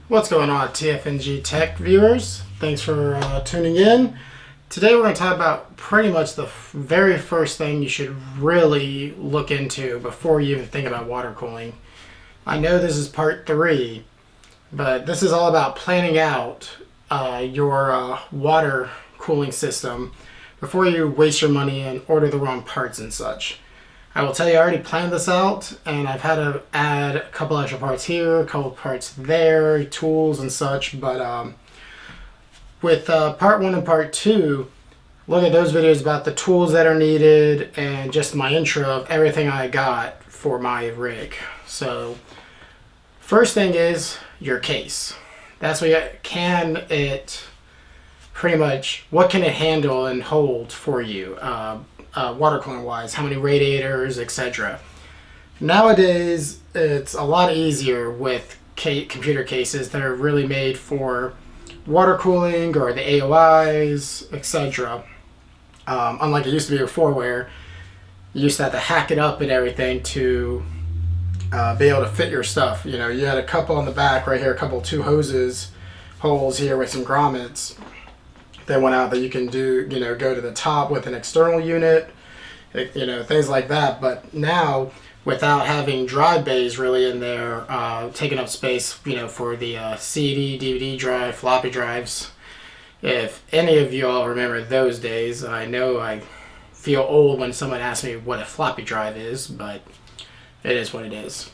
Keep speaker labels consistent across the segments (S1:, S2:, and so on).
S1: What's going on, TFNG-Tech viewers? Thanks for tuning in. Today we're going to talk about pretty much the very first thing you should really look into before you even think about water cooling. I know this is part 3, but this is all about planning out your water cooling system before you waste your money and order the wrong parts and such. I will tell you, I already planned this out, and I've had to add a couple extra parts here, a couple parts there, tools and such, but with part 1 and part 2, look at those videos about the tools that are needed and just my intro of everything I got for my rig. So, first thing is your case. That's what what can it handle and hold for you? Water cooling wise, how many radiators, etc. Nowadays, it's a lot easier with computer cases that are really made for water cooling or the AOIs, etc. Unlike it used to be before, where you used to have to hack it up and everything to be able to fit your stuff. You know, you had a couple on the back right here, two holes here with some grommets that went out that you can do, go to the top with an external unit, things like that. But now, without having drive bays really in there, taking up space, for the CD, DVD drive, floppy drives. If any of you all remember those days, I know I feel old when someone asks me what a floppy drive is, but it is what it is.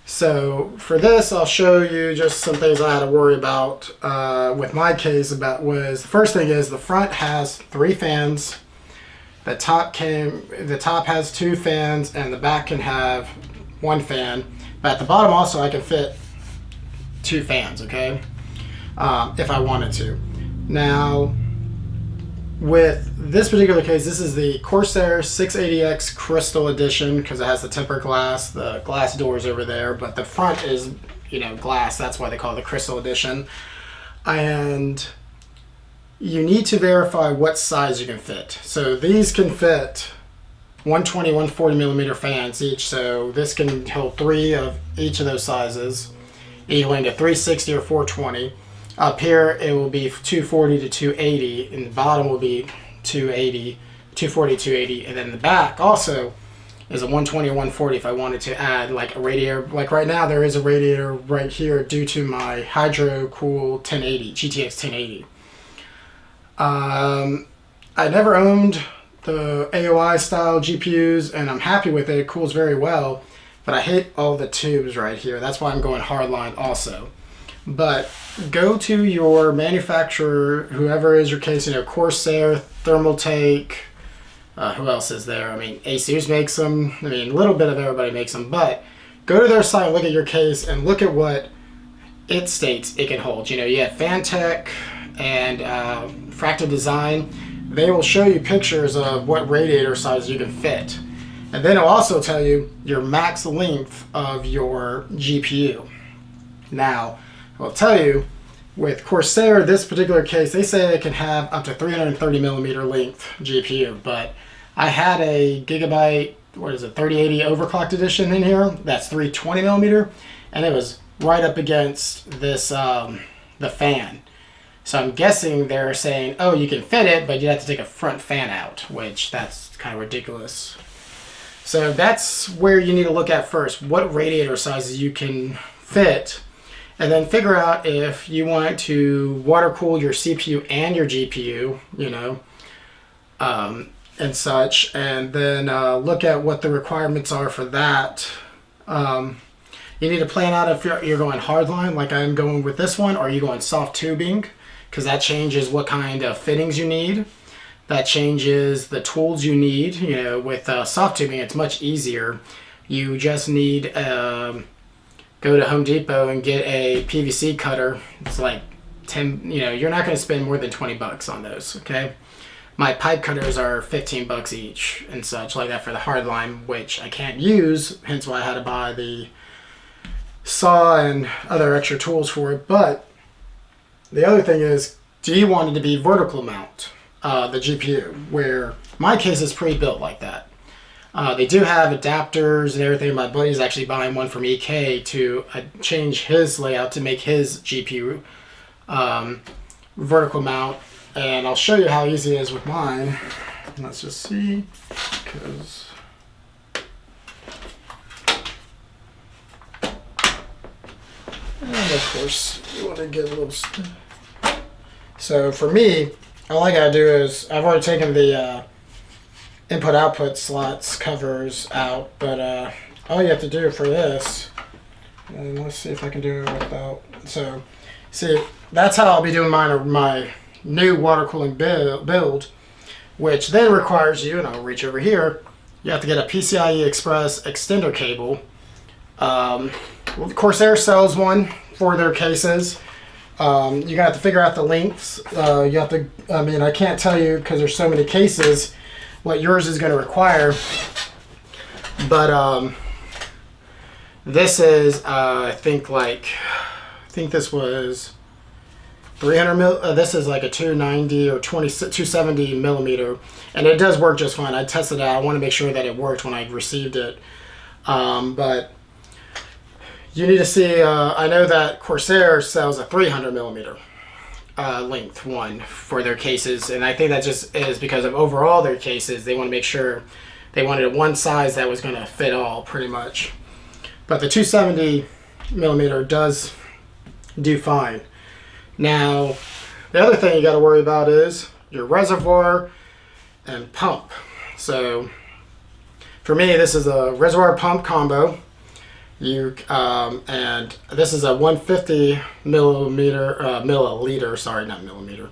S1: So for this, I'll show you just some things I had to worry about with my case. The first thing is the front has 3 fans. The top has 2 fans, and the back can have 1 fan. But at the bottom also I can fit 2 fans, okay? If I wanted to. Now, with this particular case, this is the Corsair 680X Crystal Edition because it has the tempered glass, the glass doors over there, but the front is, glass. That's why they call it the Crystal Edition. And you need to verify what size you can fit. So these can fit 120, 140 millimeter fans each. So this can hold 3 of each of those sizes, equaling to 360 or 420. Up here, it will be 240 to 280, and the bottom will be 240, 280, and then the back also is a 120 or 140 if I wanted to add like a radiator. Like right now, there is a radiator right here due to my Hydro Cool 1080, GTX 1080. I never owned the AOI style GPUs, and I'm happy with it. It cools very well, but I hate all the tubes right here. That's why I'm going Hardline also. But go to your manufacturer, whoever is your case, Corsair, Thermaltake, who else is there? I mean, Asus makes them. I mean, a little bit of everybody makes them. But go to their site, look at your case, and look at what it states it can hold. You have Fantech and Fractal Design. They will show you pictures of what radiator size you can fit. And then it'll also tell you your max length of your GPU. Now, I'll tell you, with Corsair, this particular case, they say it can have up to 330 millimeter length GPU, but I had a Gigabyte, 3080 overclocked edition in here, that's 320 millimeter, and it was right up against this, the fan. So I'm guessing they're saying, oh, you can fit it, but you have to take a front fan out, which that's kind of ridiculous. So that's where you need to look at first, what radiator sizes you can fit. And then figure out if you want to water cool your CPU and your GPU, and such. And then look at what the requirements are for that. You need to plan out if you're going hardline, like I'm going with this one, or are you going soft tubing, because that changes what kind of fittings you need. That changes the tools you need. With soft tubing, it's much easier. You just need go to Home Depot and get a PVC cutter. It's like 10, you're not going to spend more than 20 bucks on those, okay? My pipe cutters are 15 bucks each and such like that for the hardline, which I can't use, hence why I had to buy the saw and other extra tools for it. But the other thing is, do you want it to be vertical mount, the GPU, where my case is pre-built like that. They do have adapters and everything. My buddy's actually buying one from EK to change his layout to make his GPU vertical mount. And I'll show you how easy it is with mine. Let's just see, because and of course you want to get a little. So for me, all I gotta do is I've already taken the input-output slots covers out, but all you have to do for this, and let's see if I can do it without. So, see, that's how I'll be doing my new water cooling build, which then requires you, and I'll reach over here, you have to get a PCIe Express extender cable. Corsair sells one for their cases. You're gonna have to figure out the lengths. You have to, I mean, I can't tell you because there's so many cases what yours is going to require, but this is I think this was 300 mil. This is like a 290 or 270 millimeter, and it does work just fine. I tested it out. I want to make sure that it worked when I received it, but you need to see. I know that Corsair sells a 300 millimeter length one for their cases, and I think that just is because of overall their cases. They want to make sure they wanted one size that was going to fit all pretty much, but the 270 millimeter does do fine. Now the other thing you got to worry about is your reservoir and pump. So for me, this is a reservoir pump combo. And this is a 150 milliliter, sorry, not millimeter,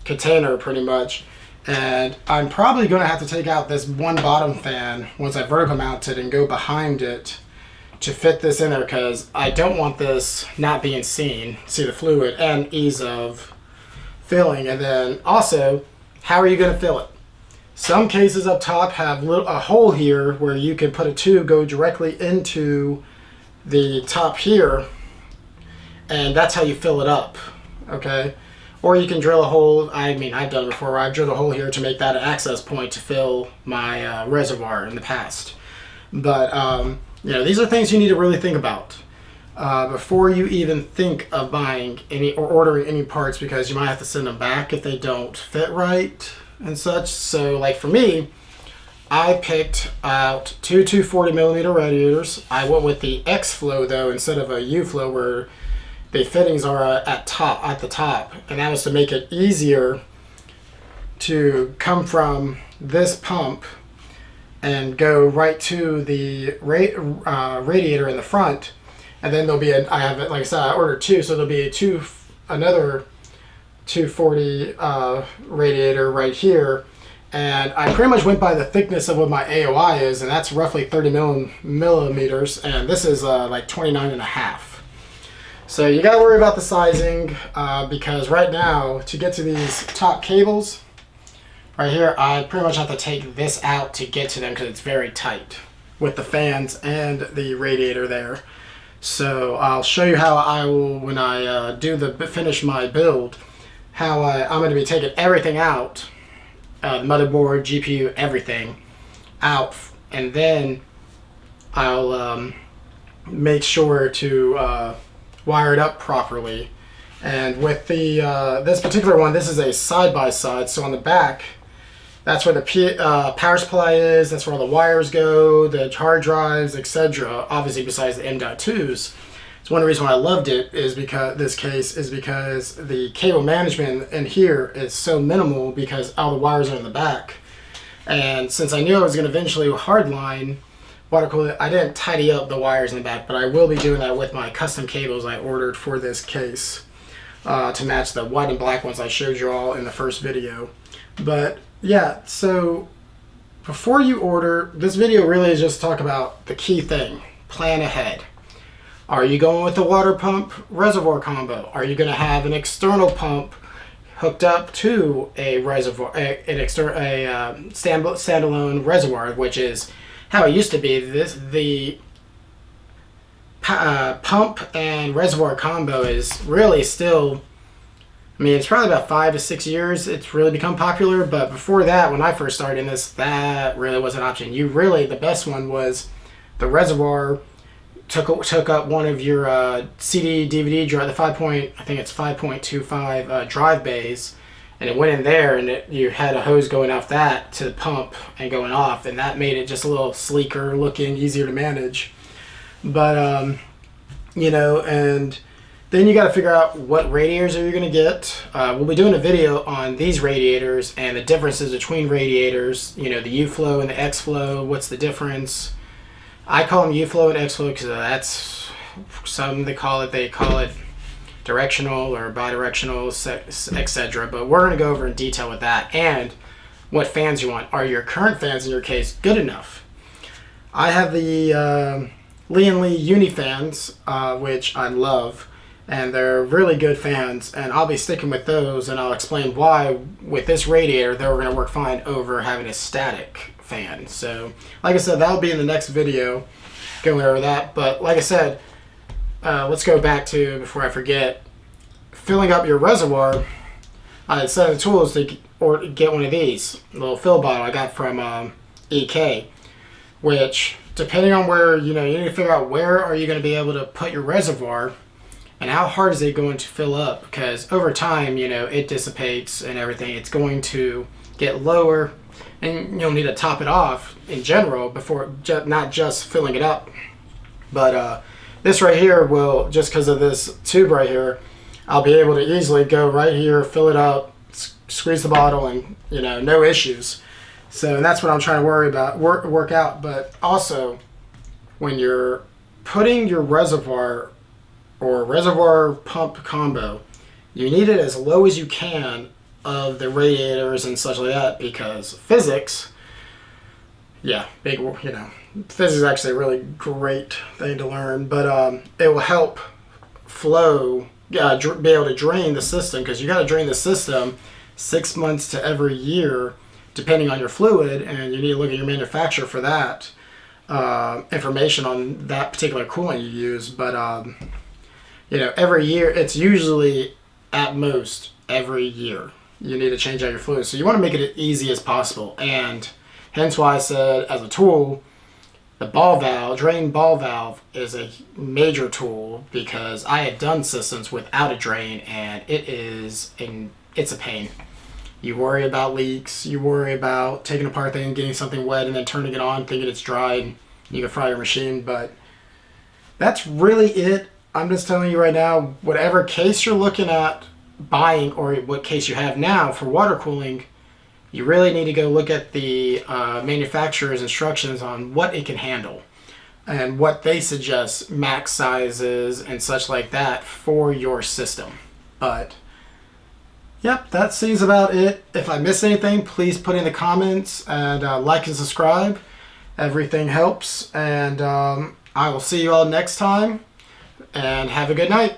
S1: container pretty much. And I'm probably going to have to take out this one bottom fan once I vertical mount it and go behind it to fit this in there, because I don't want this not being seen, see the fluid, and ease of filling. And then also, how are you going to fill it? Some cases up top have a hole here where you can put a tube, go directly into the top here, and that's how you fill it up, okay? Or you can drill a hole. I mean, I've done it before where I've drilled a hole here to make that an access point to fill my reservoir in the past. But, you know, these are things you need to really think about before you even think of buying any or ordering any parts, because you might have to send them back if they don't fit right and such. So like for me, I picked out two 240 millimeter radiators. I went with the X flow though instead of a U flow, where the fittings are at the top, and that was to make it easier to come from this pump and go right to the radiator in the front. And then there'll be I have it, like I said, I ordered two, so there'll be another 240 radiator right here. And I pretty much went by the thickness of what my AOI is, and that's roughly 30 millimeters, and this is like 29.5. So you gotta worry about the sizing, because right now, to get to these top cables, right here, I pretty much have to take this out to get to them because it's very tight with the fans and the radiator there. So I'll show you how I will, when I finish my build, how I'm going to be taking everything out, motherboard, GPU, everything out, and then I'll make sure to wire it up properly. And with the this particular one, this is a side-by-side, so on the back, that's where the power supply is, that's where all the wires go, the hard drives, etc. Obviously besides the M.2s. So one reason why I loved it is because the cable management in here is so minimal because all the wires are in the back. And since I knew I was going to eventually hardline water cooling, I didn't tidy up the wires in the back, but I will be doing that with my custom cables I ordered for this case to match the white and black ones I showed you all in the first video. But yeah, so before you order, this video really is just to talk about the key thing. Plan ahead. Are you going with the water pump reservoir combo? Are you going to have an external pump hooked up to a reservoir, standalone reservoir, which is how it used to be? The pump and reservoir combo is really still I mean, it's probably about 5 to 6 years it's really become popular, but before that, when I first started in this, that really was an option. The best one was the reservoir took up one of your CD DVD drive, the 5.25 drive bays, and it went in there, and you had a hose going off that to the pump and going off, and that made it just a little sleeker looking, easier to manage. But and then you got to figure out what radiators are you going to get. We'll be doing a video on these radiators and the differences between radiators. The U-flow and the X-flow. What's the difference? I call them U-flow and X-flow because that's some they call it directional or bidirectional, etc. But we're going to go over in detail with that and what fans you want. Are your current fans in your case good enough? I have the Lee & Lee Uni fans, which I love, and they're really good fans, and I'll be sticking with those, and I'll explain why with this radiator they're going to work fine over having a static fan. So like I said, that'll be in the next video going over that. But like I said, let's go back to, before I forget, filling up your reservoir. I set of the tools to get one of these little fill bottle I got from EK, which depending on where, you need to figure out where are you going to be able to put your reservoir and how hard is it going to fill up, because over time, it dissipates and everything. It's going to get lower, and you'll need to top it off in general before, not just filling it up. But this right here will, just because of this tube right here, I'll be able to easily go right here, fill it up, squeeze the bottle, and no issues. So, and that's what I'm trying to work out. But also, when you're putting your reservoir or reservoir pump combo, you need it as low as you can of the radiators and such like that, because physics, physics is actually a really great thing to learn, but it will help flow, be able to drain the system, because you got to drain the system 6 months to every year, depending on your fluid, and you need to look at your manufacturer for that information on that particular coolant you use. But every year, it's usually at most every year you need to change out your fluid. So you want to make it as easy as possible, and hence why I said as a tool, the drain ball valve is a major tool, because I had done systems without a drain, and it's a pain. You worry about leaks, you worry about taking apart things, getting something wet, and then turning it on, thinking it's dry, and you can fry your machine. But that's really it. I'm just telling you right now, whatever case you're looking at buying, or what case you have now for water cooling, you really need to go look at the manufacturer's instructions on what it can handle and what they suggest max sizes and such like that for your system. But yep, that seems about it. If I missed anything, please put in the comments, and like and subscribe. Everything helps, and I will see you all next time, and have a good night.